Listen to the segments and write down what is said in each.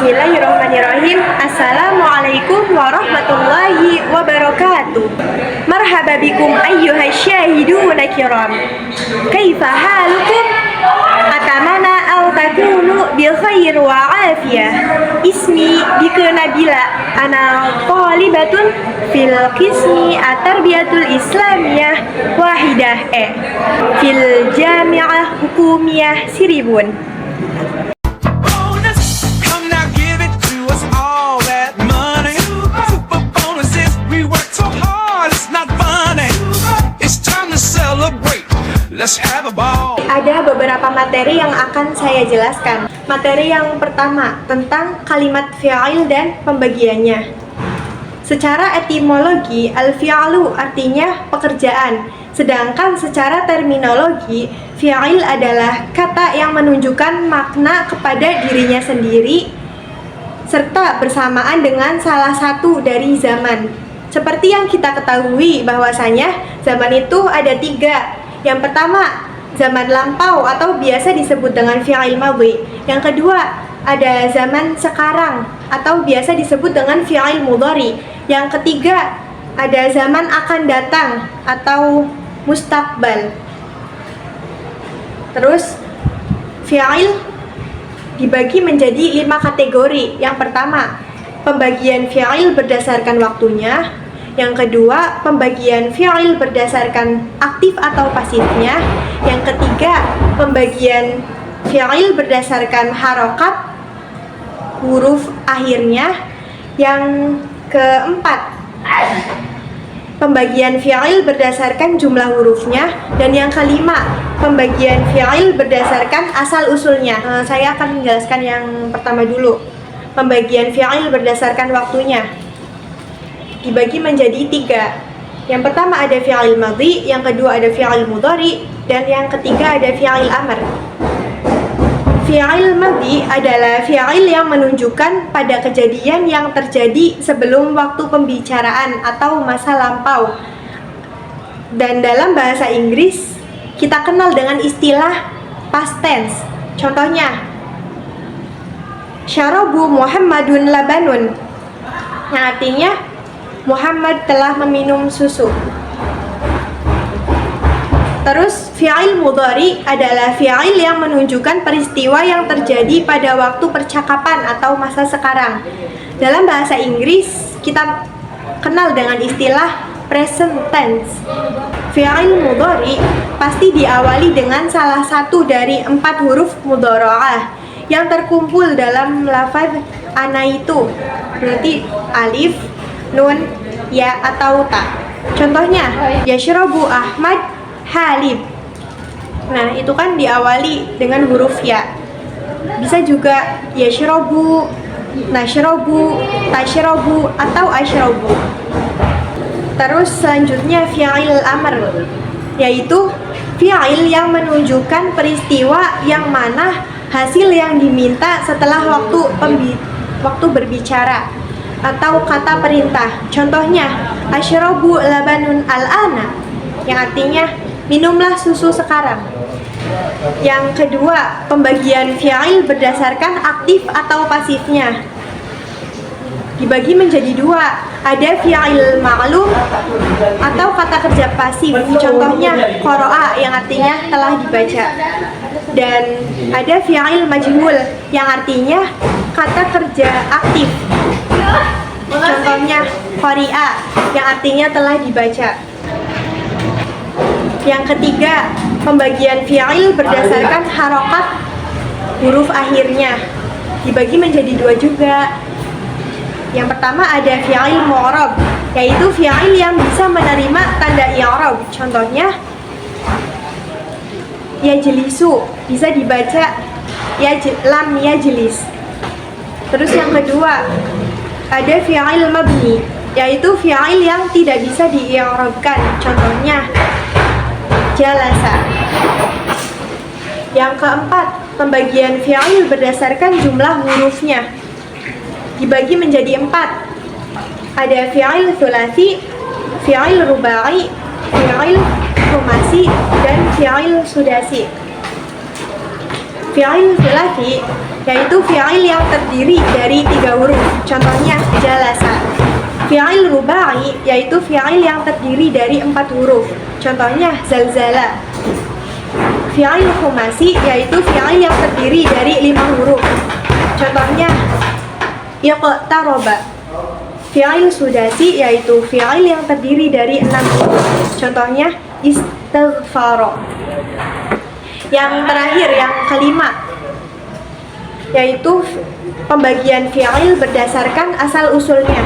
Bismillahirrahmanirrahim. Assalamualaikum warahmatullahi wabarakatuh. Marhaba bikum ayyuhas syahiduna kiram. Kaifa halukum? Atamana al takunu bi khair wa afiyah. Ismi bika Nabila. Ana talibatun fil qismi at-tarbiyatul islamiyah wahidah fil jami'ah hukumiyah Siribun. Ada beberapa materi yang akan saya jelaskan. Materi yang pertama tentang kalimat fi'il dan pembagiannya. Secara etimologi, al-fi'lu artinya pekerjaan. Sedangkan secara terminologi, fi'il adalah kata yang menunjukkan makna kepada dirinya sendiri serta bersamaan dengan salah satu dari zaman. Seperti yang kita ketahui bahwasanya zaman itu ada 3. Yang pertama, zaman lampau atau biasa disebut dengan fi'il madhi. Yang kedua, ada zaman sekarang atau biasa disebut dengan fi'il mudhari. Yang ketiga, ada zaman akan datang atau mustaqbal. Terus, fi'il dibagi menjadi 5 kategori. Yang pertama, pembagian fi'il berdasarkan waktunya. Yang kedua, pembagian fi'il berdasarkan aktif atau pasifnya. Yang ketiga, pembagian fi'il berdasarkan harokat huruf akhirnya. Yang keempat, pembagian fi'il berdasarkan jumlah hurufnya. Dan yang kelima, pembagian fi'il berdasarkan asal-usulnya. Saya akan menjelaskan yang pertama dulu. Pembagian fi'il berdasarkan waktunya dibagi menjadi 3. Yang pertama ada fi'il madhi, yang kedua ada fi'il mudhari, dan yang ketiga ada fi'il amr. Fi'il madhi adalah fi'il yang menunjukkan pada kejadian yang terjadi sebelum waktu pembicaraan atau masa lampau. Dan dalam bahasa Inggris kita kenal dengan istilah past tense. Contohnya, syarabu Muhammadun labanun, yang artinya Muhammad telah meminum susu. Terus fi'il mudhari adalah fi'il yang menunjukkan peristiwa yang terjadi pada waktu percakapan atau masa sekarang. Dalam bahasa Inggris kita kenal dengan istilah present tense. Fi'il mudhari pasti diawali dengan salah satu dari 4 huruf mudhara'ah yang terkumpul dalam lafaz ana itu. Berarti alif, nun, ya atau ta. Contohnya, yashrabu Ahmad halib. Nah, itu kan diawali dengan huruf ya. Bisa juga yashrabu, nashrabu, tashrabu atau ashrabu. Terus selanjutnya fi'il amr, yaitu fi'il yang menunjukkan peristiwa yang mana hasil yang diminta setelah waktu berbicara atau kata perintah. Contohnya, asyrabu labanun al-ana, yang artinya minumlah susu sekarang. Yang kedua, pembagian fi'il berdasarkan aktif atau pasifnya dibagi menjadi 2. Ada fi'il ma'lum atau kata kerja pasif. Contohnya qara'a, yang artinya telah dibaca. Dan ada fi'il majhul, yang artinya kata kerja aktif. Contohnya qari'a, yang artinya telah dibaca. Yang ketiga, pembagian fi'il berdasarkan harokat huruf akhirnya dibagi menjadi 2 juga. Yang pertama ada fi'il mu'rab, yaitu fi'il yang bisa menerima tanda i'rab. Contohnya yajlisu, bisa dibaca lam yajlis. Terus yang kedua ada fi'il mabni, yaitu fi'il yang tidak bisa di-i'rabkan. Contohnya jalasa. Yang keempat, pembagian fi'il berdasarkan jumlah hurufnya dibagi menjadi 4. Ada fi'il thulathi, fi'il rubai, fi'il khumasi, dan fi'il sudasi. Fi'il thulathi yaitu fi'il yang terdiri dari 3 huruf. Contohnya jalasa. Fi'il rubai yaitu fi'il yang terdiri dari 4 huruf. Contohnya zalzala. Fi'il khumasi yaitu fi'il yang terdiri dari 5 huruf. Contohnya iqtaraba. Fi'il sudasi yaitu fi'il yang terdiri dari 6 huruf. Contohnya istighfara. Yang terakhir, yang kelima, yaitu pembagian fi'il berdasarkan asal usulnya.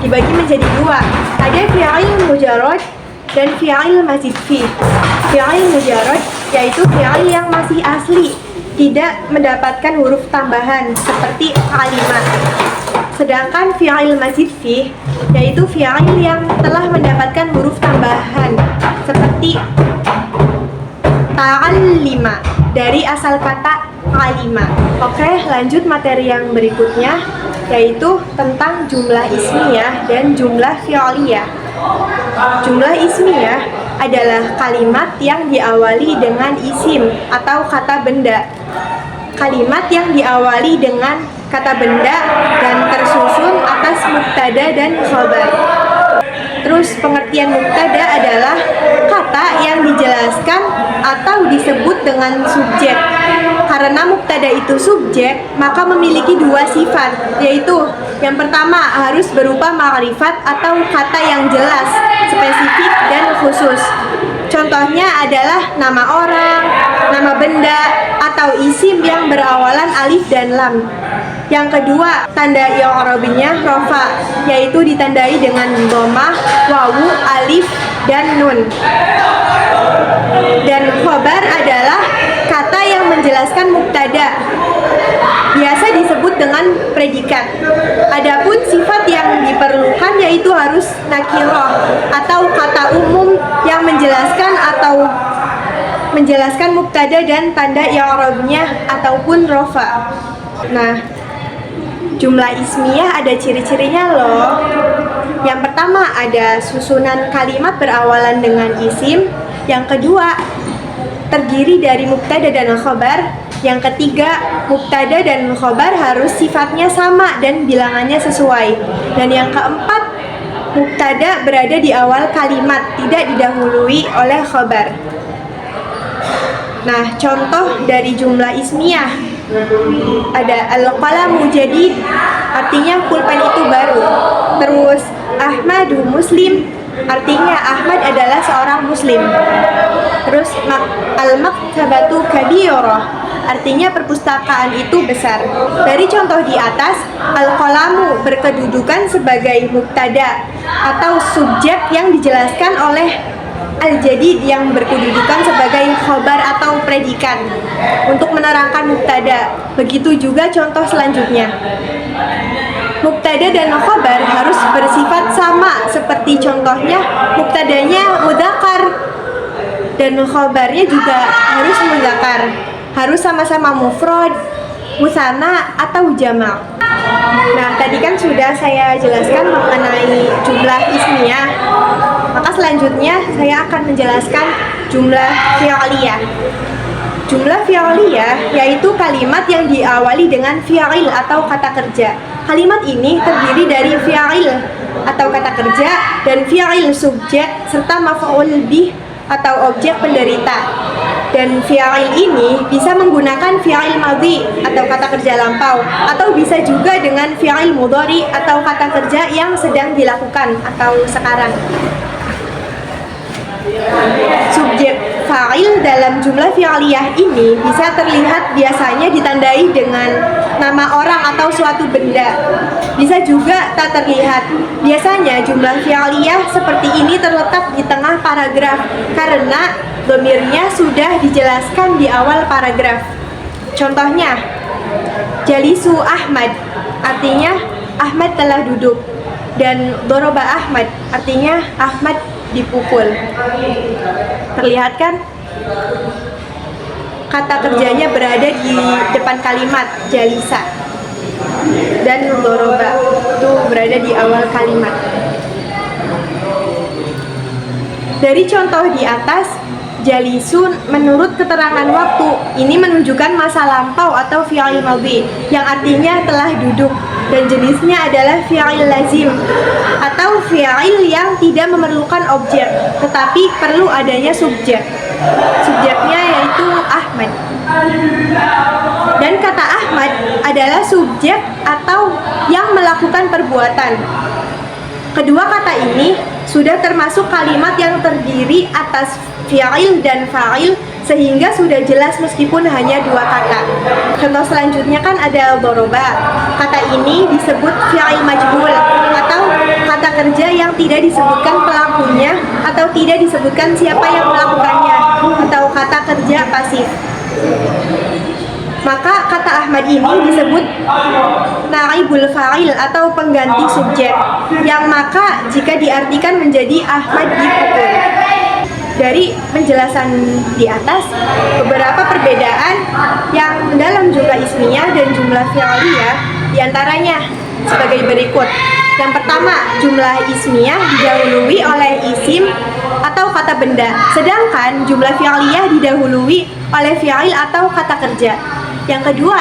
Dibagi menjadi 2. Ada fi'il mujarrad dan fi'il mazid fi. Fi'il mujarrad yaitu fi'il yang masih asli, tidak mendapatkan huruf tambahan seperti kalimat. Sedangkan fi'il mazid fi yaitu fi'il yang telah mendapatkan huruf tambahan seperti ta'allima dari asal kata alima. Oke, lanjut materi yang berikutnya, yaitu tentang jumlah ismiyah dan jumlah fi'liyah. Jumlah ismiyah adalah kalimat yang diawali dengan isim atau kata benda. Kalimat yang diawali dengan kata benda dan tersusun atas mubtada dan khabar. Terus pengertian mubtada adalah kata yang dijelaskan atau disebut dengan subjek. Karena mubtada itu subjek, maka memiliki 2 sifat, yaitu yang pertama harus berupa ma'rifat atau kata yang jelas, spesifik dan khusus. Contohnya adalah nama orang, nama benda, atau isim yang berawalan alif dan lam. Yang kedua, tanda i'rabnya rafa, yaitu ditandai dengan dhammah, wawu, alif, dan nun. Dan khobar adalah kata yang menjelaskan mubtada, biasa disebut dengan predikat. Adapun sifat yang diperlukan yaitu harus nakirah atau kata umum yang menjelaskan mubtada dan tanda i'rabnya ataupun rafa. Nah, jumlah ismiyah ada ciri-cirinya loh. Yang pertama ada susunan kalimat berawalan dengan isim. Yang kedua, terdiri dari mubtada dan khabar. Yang ketiga, mubtada dan khabar harus sifatnya sama dan bilangannya sesuai. Dan yang keempat, mubtada berada di awal kalimat, tidak didahului oleh khabar. Nah, contoh dari jumlah ismiyah ada al-qalamu jadid, artinya pulpen itu baru. Terus Ahmadu muslim, artinya Ahmad adalah seorang muslim. Terus al-maktabatu kabirah, artinya perpustakaan itu besar. Dari contoh di atas, al-qalamu berkedudukan sebagai mubtada atau subjek yang dijelaskan oleh al-jadid yang berkedudukan sebagai khobar atau predikat untuk menerangkan mubtada. Begitu juga contoh selanjutnya. Mubtada dan khobar harus bersifat sama, seperti contohnya mubtadanya mudzakkar dan khobarnya juga harus mudzakkar. Harus sama-sama mufrad, musanna atau jamak. Nah, tadi kan sudah saya jelaskan mengenai jumlah ismiyah. Maka selanjutnya saya akan menjelaskan jumlah fi'liyah. Jumlah fi'liyah yaitu kalimat yang diawali dengan fi'il atau kata kerja. Kalimat ini terdiri dari fi'il atau kata kerja dan fi'il subjek serta maf'ul bih atau objek penderita. Dan fi'il ini bisa menggunakan fi'il madhi atau kata kerja lampau, atau bisa juga dengan fi'il mudhari atau kata kerja yang sedang dilakukan atau sekarang. Subjek fa'il dalam jumlah fi'liyah ini bisa terlihat biasanya ditandai dengan nama orang atau suatu benda. Bisa juga tak terlihat. Biasanya jumlah fi'liyah seperti ini terletak di tengah paragraf karena dhamirnya sudah dijelaskan di awal paragraf. Contohnya, Jalisu Ahmad, artinya Ahmad telah duduk. Dan Doroba Ahmad, artinya Ahmad dipukul. Terlihat kan? Kata kerjanya berada di depan kalimat Jalisa. Dan Doroba itu berada di awal kalimat. Dari contoh di atas, jalisun menurut keterangan waktu. Ini menunjukkan masa lampau atau fi'il madhi yang artinya telah duduk, dan jenisnya adalah fi'il lazim atau fi'il yang tidak memerlukan objek tetapi perlu adanya subjek. Subjeknya yaitu Ahmad. Dan kata Ahmad adalah subjek atau yang melakukan perbuatan. Kedua kata ini sudah termasuk kalimat yang terdiri atas fi'il dan fa'il, sehingga sudah jelas meskipun hanya dua kata. Contoh selanjutnya kan ada doroba. Kata ini disebut fi'il majhul atau kata kerja yang tidak disebutkan pelakunya atau tidak disebutkan siapa yang melakukannya, atau kata kerja pasif. Maka kata Ahmad ini disebut naibul fa'il atau pengganti subjek, yang maka jika diartikan menjadi Ahmad dipukul. Dari penjelasan di atas, beberapa perbedaan yang dalam jumlah ismiyah dan jumlah fi'liyah diantaranya sebagai berikut. Yang pertama, jumlah ismiyah didahului oleh isim atau kata benda, sedangkan jumlah fi'liyah didahului oleh fi'il atau kata kerja. Yang kedua,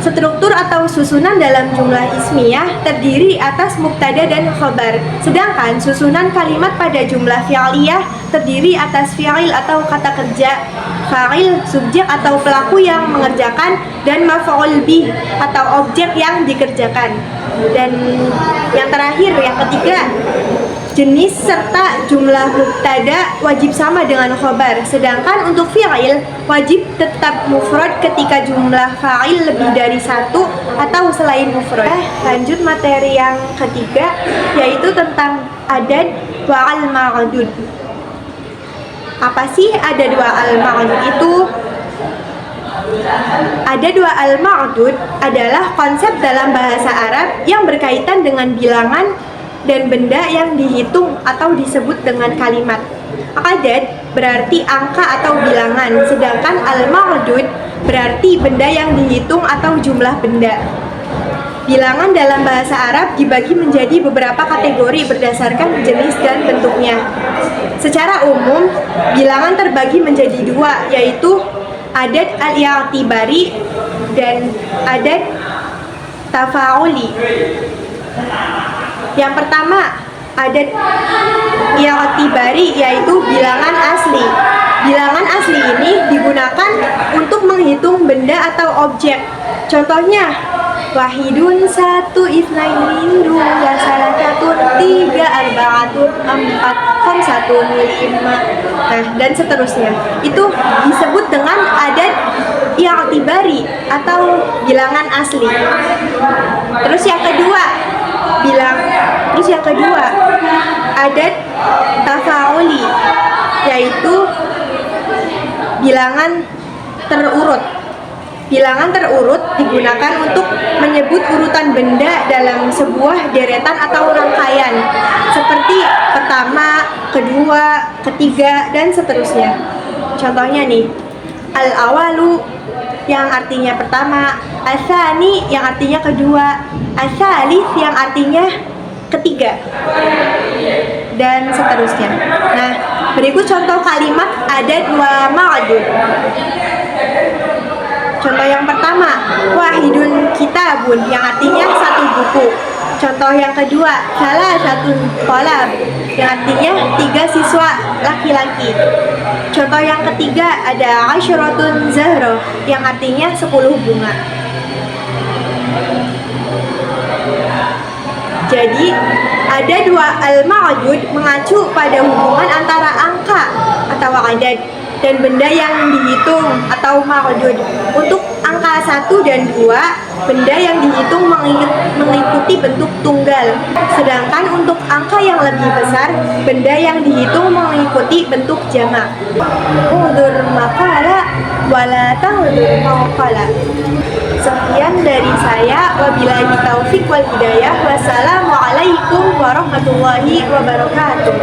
struktur atau susunan dalam jumlah ismiyah terdiri atas mubtada dan khobar, sedangkan susunan kalimat pada jumlah fi'liyah terdiri atas fi'il atau kata kerja, fa'il, subjek atau pelaku yang mengerjakan, dan maf'ul bih atau objek yang dikerjakan. Dan yang terakhir, yang ketiga, jenis serta jumlah mubtada wajib sama dengan khobar, sedangkan untuk fi'il wajib tetap mufrad ketika jumlah fa'il lebih dari satu atau selain mufrad. Lanjut materi yang ketiga, yaitu tentang adad wa al-ma'dud. Apa sih adad wa al-ma'dud itu? Adad wa al-ma'dud adalah konsep dalam bahasa Arab yang berkaitan dengan bilangan dan benda yang dihitung atau disebut dengan kalimat. Adad berarti angka atau bilangan, sedangkan al-ma'dud berarti benda yang dihitung atau jumlah benda. Bilangan dalam bahasa Arab dibagi menjadi beberapa kategori berdasarkan jenis dan bentuknya. Secara umum, bilangan terbagi menjadi dua, yaitu adad al-i'tibari dan adad tafa'uli. Yang pertama, adad i'tibari, yaitu bilangan asli. Bilangan asli ini digunakan untuk menghitung benda atau objek. Contohnya, wahidun, satu, isnain, dua, salasatun, tiga, arba'atun, empat, khamsatun, lima, dan seterusnya. Itu disebut dengan adad i'tibari atau bilangan asli. Terus yang kedua, adad tafa'uli, yaitu bilangan terurut. Bilangan terurut digunakan untuk menyebut urutan benda dalam sebuah deretan atau rangkaian, seperti pertama, kedua, ketiga, dan seterusnya. Contohnya nih, al-awalu yang artinya pertama, as-tsani yang artinya kedua, as-tsalits yang artinya ketiga, dan seterusnya. Nah, berikut contoh kalimat adad wa ma'dud. Contoh yang pertama, wahidun kitabun yang artinya satu buku. Contoh yang kedua, salasatun thalab yang artinya tiga siswa laki-laki. Contoh yang ketiga ada asyaratun zahra yang artinya 10 bunga. Jadi, ada dua al-ma'dud mengacu pada hubungan antara angka atau adad dan benda yang dihitung atau ma'dud. Untuk angka 1 dan 2, benda yang dihitung mengikuti bentuk tunggal. Sedangkan untuk angka yang lebih besar, benda yang dihitung mengikuti bentuk jamak. Udur maqala wala ta'udur maqala. Sekian dari saya, wabillahi taufik wal hidayah. Wassalamualaikum warahmatullahi wabarakatuh.